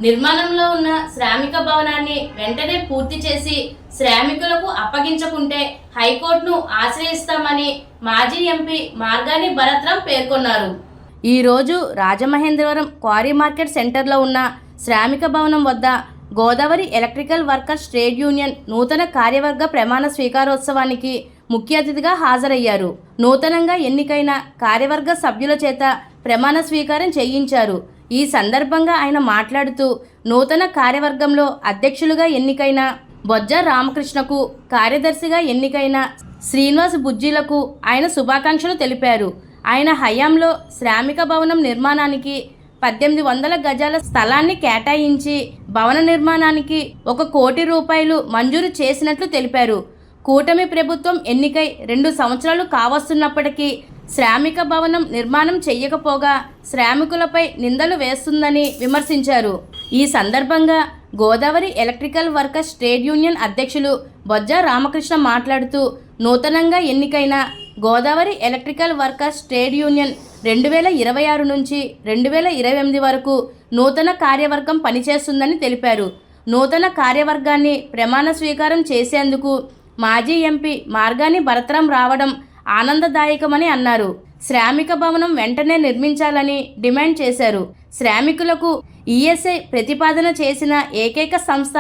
నిర్మాణంలో ఉన్న శ్రామిక భవనాన్ని వెంటనే పూర్తి చేసి శ్రామికులకు అప్పగించకుంటే హైకోర్టును ఆశ్రయిస్తామని మాజీ ఎంపీ మార్గాని భరత్రాం పేర్కొన్నారు. ఈరోజు రాజమహేంద్రవరం క్వారీ మార్కెట్ సెంటర్లో ఉన్న శ్రామిక భవనం వద్ద Godavari electrical workers trade union నూతన కార్యవర్గ ప్రమాణ స్వీకారోత్సవానికి ముఖ్య అతిథిగా హాజరయ్యారు. నూతనంగా ఎన్నికైన కార్యవర్గ సభ్యుల చేత ప్రమాణ స్వీకారం చేయించారు. ఈ సందర్భంగా ఆయన మాట్లాడుతూ నూతన కార్యవర్గంలో అధ్యక్షులుగా ఎన్నికైన బొజ్జ రామకృష్ణకు, కార్యదర్శిగా ఎన్నికైన శ్రీనివాస్ బుజ్జీలకు ఆయన శుభాకాంక్షలు తెలిపారు. ఆయన హయాంలో శ్రామిక భవనం నిర్మాణానికి 1800 గజాల స్థలాన్ని కేటాయించి భవన నిర్మాణానికి 1 కోటి రూపాయలు మంజూరు చేసినట్లు తెలిపారు. కూటమి ప్రభుత్వం ఎన్నికై 2 సంవత్సరాలు కావస్తున్నప్పటికీ శ్రామిక భవనం నిర్మాణం చేయకపోగా శ్రామికులపై నిందలు వేస్తుందని విమర్శించారు. ఈ సందర్భంగా Godavari electrical workers trade union అధ్యక్షులు బొజ్జ రామకృష్ణ మాట్లాడుతూ నూతనంగా ఎన్నికైన Godavari electrical workers trade union 2026 నుంచి 2028 వరకు నూతన కార్యవర్గం పనిచేస్తుందని తెలిపారు. నూతన కార్యవర్గాన్ని ప్రమాణ స్వీకారం చేసేందుకు మాజీ ఎంపీ మార్గాని భరత్రాం రావడం ఆనందదాయకమని అన్నారు. శ్రామిక భవనం వెంటనే నిర్మించాలని డిమాండ్ చేశారు. శ్రామికులకు ఈఎస్ఐ ప్రతిపాదన చేసిన ఏకైక సంస్థ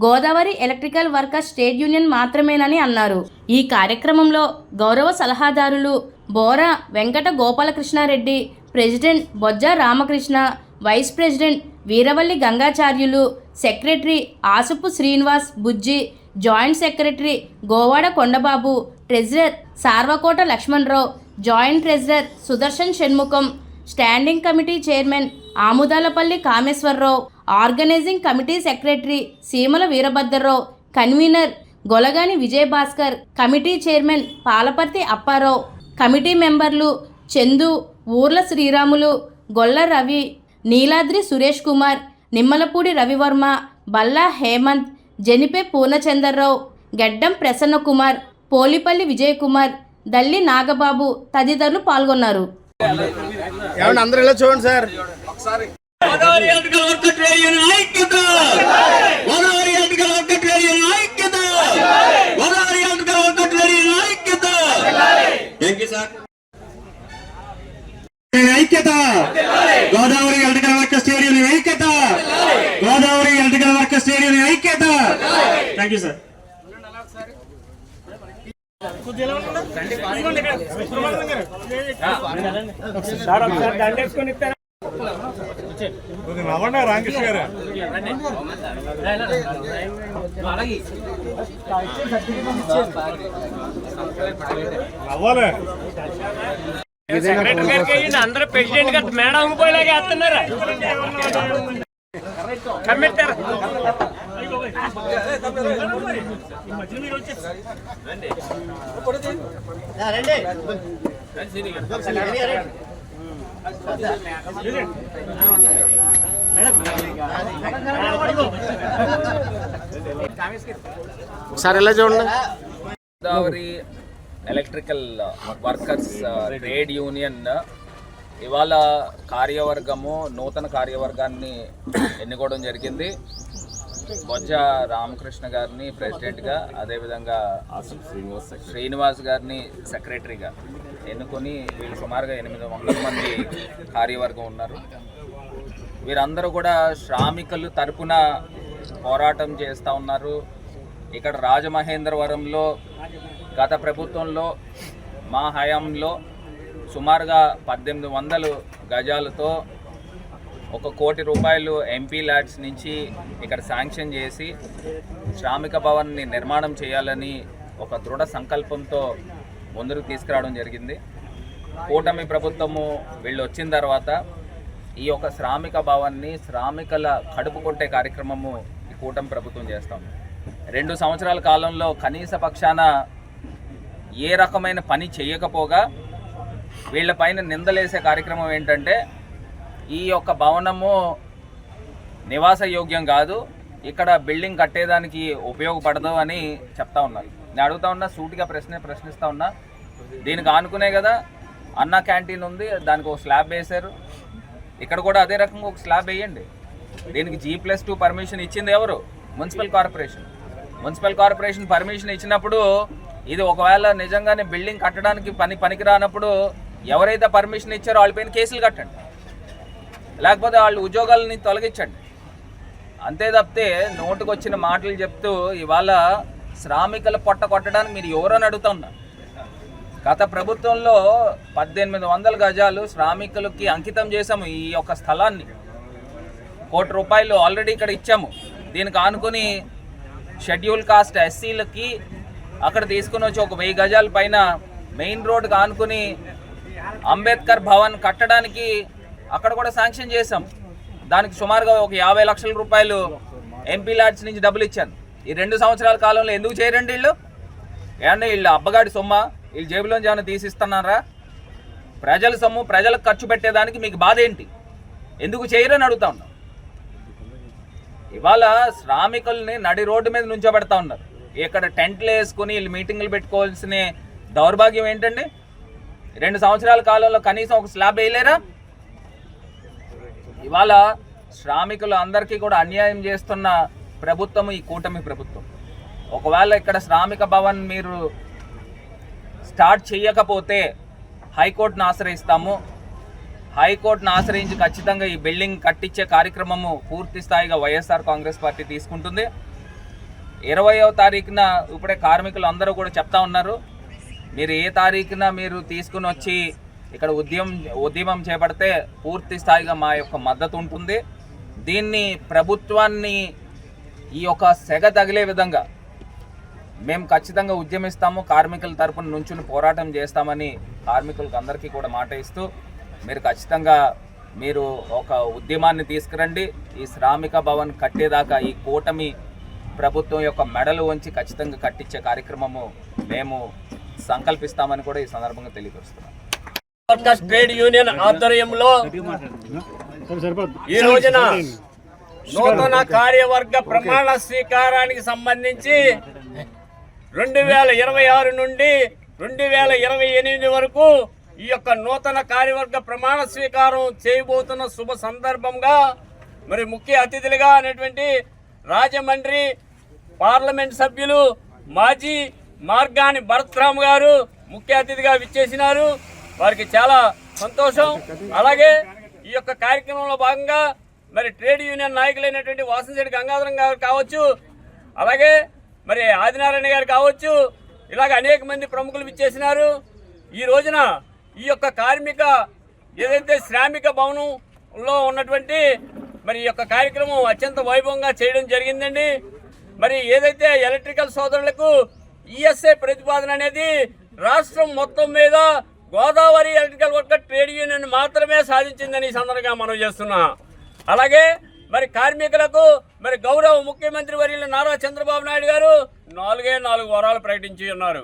Godavari electrical workers trade union మాత్రమేనని అన్నారు. ఈ కార్యక్రమంలో గౌరవ సలహాదారులు Bora Venkata Gopalakrishna Reddy, president Bojja Ramakrishna, vice president Veeravalli Gangacharyulu, secretary Asupu Srinivas Bujji, joint secretary Govada Kondababu, treasurer Sarvakota Lakshmana Rao, joint treasurer Sudarshan Shanmukham, standing committee chairman Amudalapalli Kameswara Rao, organising committee secretary Seemala Veerabhadra Rao, convener Golagani Vijaya Bhaskar, committee chairman Palaparthi Appa Rao, committee మెంబర్లు చందు, ఊర్ల శ్రీరాములు, గొల్ల రవి, నీలాద్రి సురేష్ కుమార్, నిమ్మలపూడి రవివర్మ, బల్లా హేమంత్, జనిపే పూర్ణచంద్రరావు, గడ్డం ప్రసన్న కుమార్, పోలిపల్లి విజయ్ కుమార్, దల్లి నాగబాబు తదితరులు పాల్గొన్నారు. అందరూ ఇలా చూడండి సార్. ఐక్యత గోదావరి ఎలక్ట్రికల్ వర్కర్స్ స్టేడియం ఐక్యత, గోదావరి ఎలక్ట్రికల్ వర్కర్స్ స్టేడియం ఐక్యత. Thank you sir. Ramakrishna garu అవ్వాలి. అందరూ ప్రెసిడెంట్ గారు మేడం అంగిపోయేలాగా వేస్తున్నారా కమ్మెట్టారు. ఒకసారి ఎలా చూడండి. Godavari electrical workers trade union ఇవాళ కార్యవర్గము నూతన కార్యవర్గాన్ని ఎన్నుకోవడం జరిగింది. బొజ్జ రామకృష్ణ గారిని ప్రెసిడెంట్గా, అదేవిధంగా శ్రీనివాస్ గారిని సెక్రటరీగా ఎన్నుకొని వీళ్ళు సుమారుగా 800 మంది కార్యవర్గం ఉన్నారు. వీరందరూ కూడా శ్రామికులు తరపున పోరాటం చేస్తూ ఉన్నారు. ఇక్కడ రాజమహేంద్రవరంలో గత ప్రభుత్వంలో మా హయాంలో సుమారుగా 1800 గజాలతో 1 కోటి రూపాయలు ఎంపీ ల్యాడ్స్ నుంచి ఇక్కడ శాంక్షన్ చేసి శ్రామిక భవన్ని నిర్మాణం చేయాలని ఒక దృఢ సంకల్పంతో ముందుకు తీసుకురావడం జరిగింది. కూటమి ప్రభుత్వము వీళ్ళు వచ్చిన తర్వాత ఈ యొక్క శ్రామిక భవన్ని శ్రామికుల కడుపు కొట్టే కార్యక్రమము ఈ కూటమి ప్రభుత్వం చేస్తాం. 2 సంవత్సరాల కాలంలో కనీస పక్షాన ఏ రకమైన పని చేయకపోగా వీళ్ళపైన నిందలేసే కార్యక్రమం ఏంటంటే ఈ యొక్క భవనము నివాస యోగ్యం కాదు, ఇక్కడ బిల్డింగ్ కట్టేదానికి ఉపయోగపడదు అని చెప్తా ఉన్నారు. నేను అడుగుతా ఉన్నా, సూటిగా ప్రశ్నిస్తూ ఉన్నా. దీనికి ఆనుకునే కదా అన్నా క్యాంటీన్ ఉంది, దానికి ఒక స్లాబ్ వేశారు. ఇక్కడ కూడా అదే రకంగా ఒక స్లాబ్ వేయండి. దీనికి G+2 పర్మిషన్ ఇచ్చింది ఎవరు? Municipal corporation. Municipal corporation permission ఇచ్చినప్పుడు ఇది ఒకవేళ నిజంగానే బిల్డింగ్ కట్టడానికి పనికి రానప్పుడు ఎవరైతే పర్మిషన్ ఇచ్చారో వాళ్ళపైన కేసులు కట్టండి, లేకపోతే వాళ్ళ ఉద్యోగాలని తొలగించండి. అంతే తప్పితే నోటుకొచ్చిన మాటలు చెప్తూ ఇవాళ శ్రామికుల పొట్ట కొట్టడానికి మీరు ఎవరని అడుగుతున్నా. గత ప్రభుత్వంలో 1800 గజాలు శ్రామికులకి అంకితం చేశాము. ఈ యొక్క స్థలాన్ని ₹1 కోటి ఆల్రెడీ ఇక్కడ ఇచ్చాము. దీనికి ఆనుకుని షెడ్యూల్ కాస్ట్ ఎస్సీలకి అక్కడ తీసుకుని వచ్చి ఒక 1000 గజాల పైన మెయిన్ రోడ్కి ఆనుకుని అంబేద్కర్ భవన్ కట్టడానికి అక్కడ కూడా శాంక్షన్ చేశాం. దానికి సుమారుగా ఒక 50 లక్షల రూపాయలు ఎంపీ ల్యాడ్స్ నుంచి డబ్బులు ఇచ్చాను. ఈ 2 సంవత్సరాల కాలంలో ఎందుకు చేయరండి వీళ్ళు? ఏమన్నా వీళ్ళు అబ్బగాడి సొమ్మ వీళ్ళు జేబులోంచి ఏమైనా తీసిస్తున్నారా? ప్రజల సొమ్ము ప్రజలకు ఖర్చు పెట్టేదానికి మీకు బాధ ఏంటి? ఎందుకు చేయరని అడుగుతా ఉన్నాం. ఇవాళ శ్రామికుల్ని నడి రోడ్డు మీద నుంచోబెడతా ఉన్నారు. ఇక్కడ టెంట్లు వేసుకుని వీళ్ళు మీటింగ్లు పెట్టుకోవాల్సిన దౌర్భాగ్యం ఏంటండి? 2 సంవత్సరాల కాలంలో కనీసం ఒక స్లాబ్ వేయలేరా? ఇవాళ శ్రామికులు అందరికీ కూడా అన్యాయం చేస్తున్న ప్రభుత్వం ఈ కూటమి ప్రభుత్వం. ఒకవేళ ఇక్కడ శ్రామిక భవన్ మీరు స్టార్ట్ చేయకపోతే హైకోర్టును ఆశ్రయిస్తాము. హైకోర్టును ఆశ్రయించి ఖచ్చితంగా ఈ బిల్డింగ్ కట్టించే కార్యక్రమము పూర్తి స్థాయిగా వైఎస్ఆర్ కాంగ్రెస్ పార్టీ తీసుకుంటుంది. 20వ తారీఖున ఇప్పుడే కార్మికులు అందరూ కూడా చెప్తా ఉన్నారు, మీరు ఏ తారీఖున మీరు తీసుకుని వచ్చి ఇక్కడ ఉద్యమం చేపడితే పూర్తి స్థాయిగా మా యొక్క మద్దతు ఉంటుంది. దీన్ని ప్రభుత్వాన్ని ఈ యొక్క సెగ తగిలే విధంగా మేము ఖచ్చితంగా ఉద్యమిస్తాము. కార్మికుల తరపున నుంచుని పోరాటం చేస్తామని కార్మికులకు అందరికీ కూడా మాట ఇస్తూ మీరు ఖచ్చితంగా మీరు ఒక ఉద్యమాన్ని తీసుకురండి. ఈ శ్రామిక భవన్ కట్టేదాకా ఈ కూటమి ప్రభుత్వం యొక్క మెడలు వంచి ఖచ్చితంగా కట్టించే కార్యక్రమము మేము సంకల్పిస్తామని కూడా ఈ సందర్భంగా తెలియపరుస్తున్నాం. వర్కర్స్ ట్రేడ్ యూనియన్ ఆధ్వర్యంలో ఈ రోజున నూతన కార్యవర్గ ప్రమాణ స్వీకారానికి సంబంధించి 2026 నుండి 2028 వరకు ఈ యొక్క నూతన కార్యవర్గ ప్రమాణ స్వీకారం చేయబోతున్న శుభ సందర్భంగా మరి ముఖ్య అతిథులుగా అనేటువంటి రాజమండ్రి పార్లమెంట్ సభ్యులు మాజీ మార్గాని భరత్రామ్ గారు ముఖ్య అతిథిగా విచ్చేసినారు. వారికి చాలా సంతోషం. అలాగే ఈ యొక్క కార్యక్రమంలో భాగంగా మరి ట్రేడ్ యూనియన్ నాయకులైనటువంటి వాసంశెట్టి గంగాధరం గారు కావచ్చు, అలాగే మరి ఆదినారాయణ గారు కావచ్చు, ఇలాగ అనేక మంది ప్రముఖులు విచ్చేసినారు. ఈ రోజున ఈ యొక్క కార్మిక ఏదైతే శ్రామిక భవనంలో ఉన్నటువంటి మరి ఈ యొక్క కార్యక్రమం అత్యంత వైభవంగా చేయడం జరిగిందండి. మరి ఏదైతే ఎలక్ట్రికల్ సోదరులకు ఈఎస్ఐ ప్రతిపాదన అనేది రాష్ట్రం మొత్తం మీద Godavari electrical worker trade union మాత్రమే సాధించిందని ఈ సందర్భంగా మనం చేస్తున్నాం. అలాగే మరి కార్మికులకు మరి గౌరవ ముఖ్యమంత్రి వర్యులు నారా చంద్రబాబు నాయుడు గారు 4 వరాలు ప్రకటించి ఉన్నారు.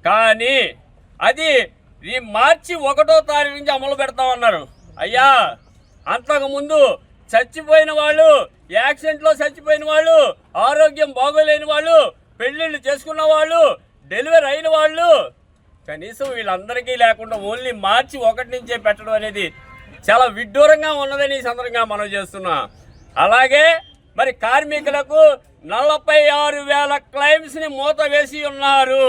కానీ అది ఈ మార్చి 1వ తారీఖు నుంచి అమలు పెడతామన్నారు. అయ్యా, అంతకుముందు చచ్చిపోయిన వాళ్ళు, యాక్సిడెంట్లో చచ్చిపోయిన వాళ్ళు, ఆరోగ్యం బాగోలేని వాళ్ళు, పెళ్ళిళ్ళు చేసుకున్న వాళ్ళు, డెలివరీ అయిన వాళ్ళు, కనీసం వీళ్ళందరికీ లేకుండా ఓన్లీ మార్చి 1 నుంచే పెట్టడం అనేది చాలా విడ్డూరంగా ఉన్నదని ఈ సందర్భంగా మనం చేస్తున్నాం. అలాగే మరి కార్మికులకు 46,000 క్లెయిమ్స్ని మూత వేసి ఉన్నారు.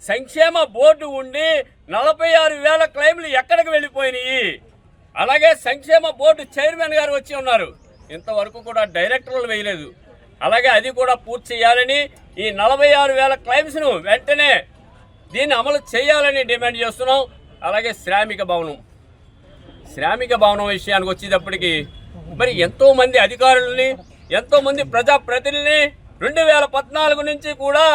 సంక్షేమ బోర్డు ఉండి 46,000 క్లెయిమ్లు ఎక్కడికి వెళ్ళిపోయినాయి? అలాగే సంక్షేమ బోర్డు చైర్మన్ గారు వచ్చి ఉన్నారు, ఇంతవరకు కూడా డైరెక్టర్లు వేయలేదు. అలాగే అది కూడా పూర్తి చేయాలని, ఈ 46,000 క్లెయిమ్స్ను వెంటనే దీన్ని అమలు చేయాలని డిమాండ్ చేస్తున్నాం. అలాగే శ్రామిక భవనం విషయానికి వచ్చేటప్పటికి మరి ఎంతోమంది అధికారులని, ఎంతోమంది ప్రజాప్రతినిధులని 2014 నుంచి కూడా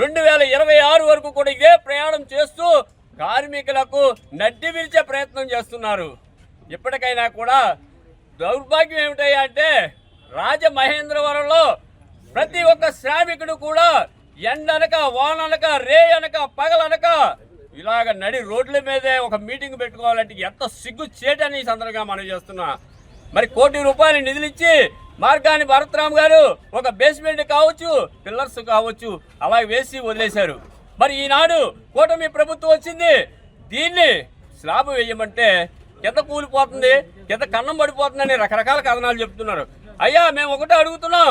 2026 వరకు కూడా ఇదే ప్రయాణం చేస్తూ కార్మికులకు నడ్డి విరిచే ప్రయత్నం చేస్తున్నారు. ఇప్పటికైనా కూడా దౌర్భాగ్యం ఏమిటయ్యా అంటే రాజమహేంద్రవరంలో ప్రతి ఒక్క శ్రామికుడు కూడా ఎండనక వాననక రే అనక పగలనక ఇలాగ నడి రోడ్ల మీదే ఒక మీటింగ్ పెట్టుకోవాలంటే ఎంత సిగ్గు చేయటని ఈ సందర్భంగా మనం చేస్తున్నా. మరి ₹1 కోటి నిధులిచ్చి మార్గాని భరత్రామ్ గారు ఒక బేస్మెంట్ కావచ్చు, పిల్లర్స్ కావచ్చు అలా వేసి వదిలేశారు. మరి ఈనాడు కూటమి ప్రభుత్వం వచ్చింది, దీన్ని స్లాబ్ వేయమంటే కింద కూలిపోతుంది, కింద కన్నం పడిపోతుందని రకరకాల కథనాలు చెప్తున్నారు. అయ్యా మేము ఒకటే అడుగుతున్నాం,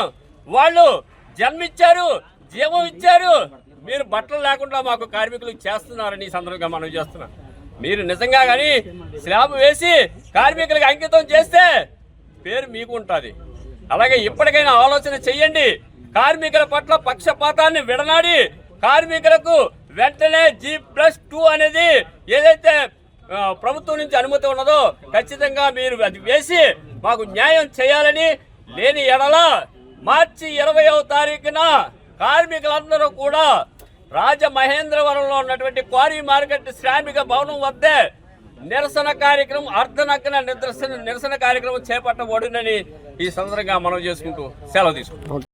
వాళ్ళు జన్మిచ్చారు, జీవం ఇచ్చారు, మీరు బట్టలు లేకుండా మాకు కార్మికులు చేస్తున్నారని ఈ సందర్భంగా మనం చేస్తున్నాం. మీరు నిజంగా కానీ స్లాబ్ వేసి కార్మికులకు అంకితం చేస్తే పేరు మీకు ఉంటుంది. అలాగే ఇప్పటికైనా ఆలోచన చెయ్యండి. కార్మికుల పట్ల పక్షపాతాన్ని విడనాడి కార్మికులకు వెంటనే G+2 అనేది ఏదైతే ప్రభుత్వం నుంచి అనుమతి ఉన్నదో ఖచ్చితంగా మీరు అది వేసి మాకు న్యాయం చేయాలని, లేని ఎడల మార్చి 20వ తారీఖున కార్మికులందరూ కూడా రాజమహేంద్రవరంలో ఉన్నటువంటి క్వారీ మార్కెట్ శ్రామిక భవనం వద్దే నిరసన కార్యక్రమం, అర్ధనగ్న నిరసన కార్యక్రమం చేపట్టబడునని ఈ సందర్భంగా మనం చేసుకుంటూ సెలవు తీసుకుంటాం.